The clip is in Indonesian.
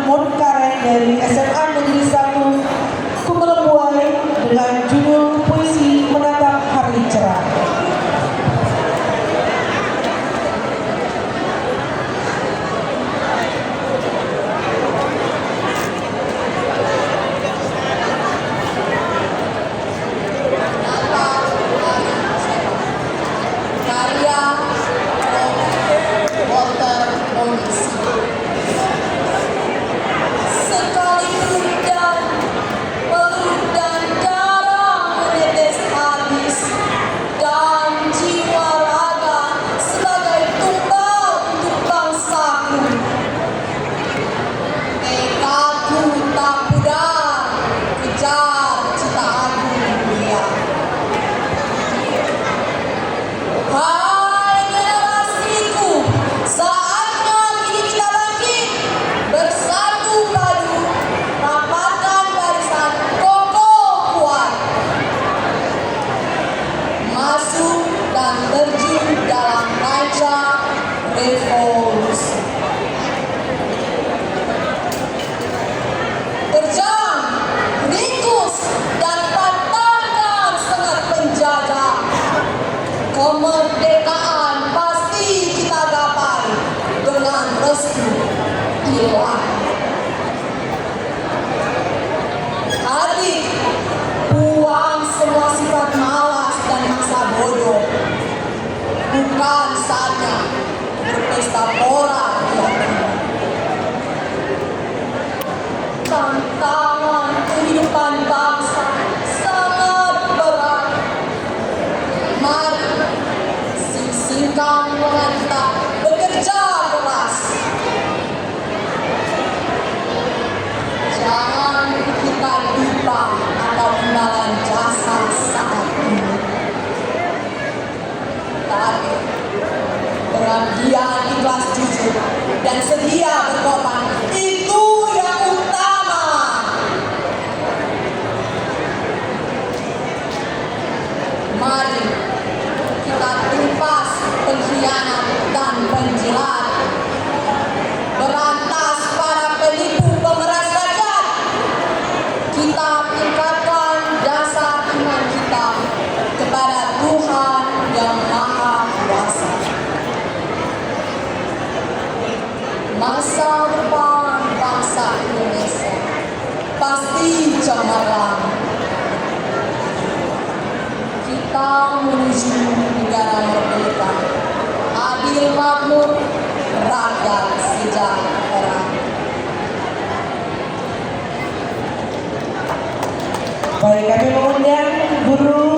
Monkaren dari SMA Negeri 1 Kumelembuai dengan judul puisi Menatap Hari Cerah. Kemerdekaan pasti kita gapai dengan restu Ilahi. Adik, buang semua sifat malas dan masa bodoh. Bukan saja berpesta pora di hatimu. Tantangan kehidupan bangsa sangat berat. Mari singkang kita bekerja keras. Jangan kita lupa atau imbalan jasa saat ini. Tapi pengabdian ikhlas jujur dan sedia berkorban itu yang utama. Mari kita tumpas pengkhianat dan penjilat, berantas para penipu pemeras rakyat. Kita tingkatkan dasar iman kita kepada Tuhan yang Maha Kuasa. Masa depan bangsa Indonesia pasti cemerlang. Kita menuju negara merdeka, adil makmur, rakyat sejahtera. Baik, kami mengundang Guru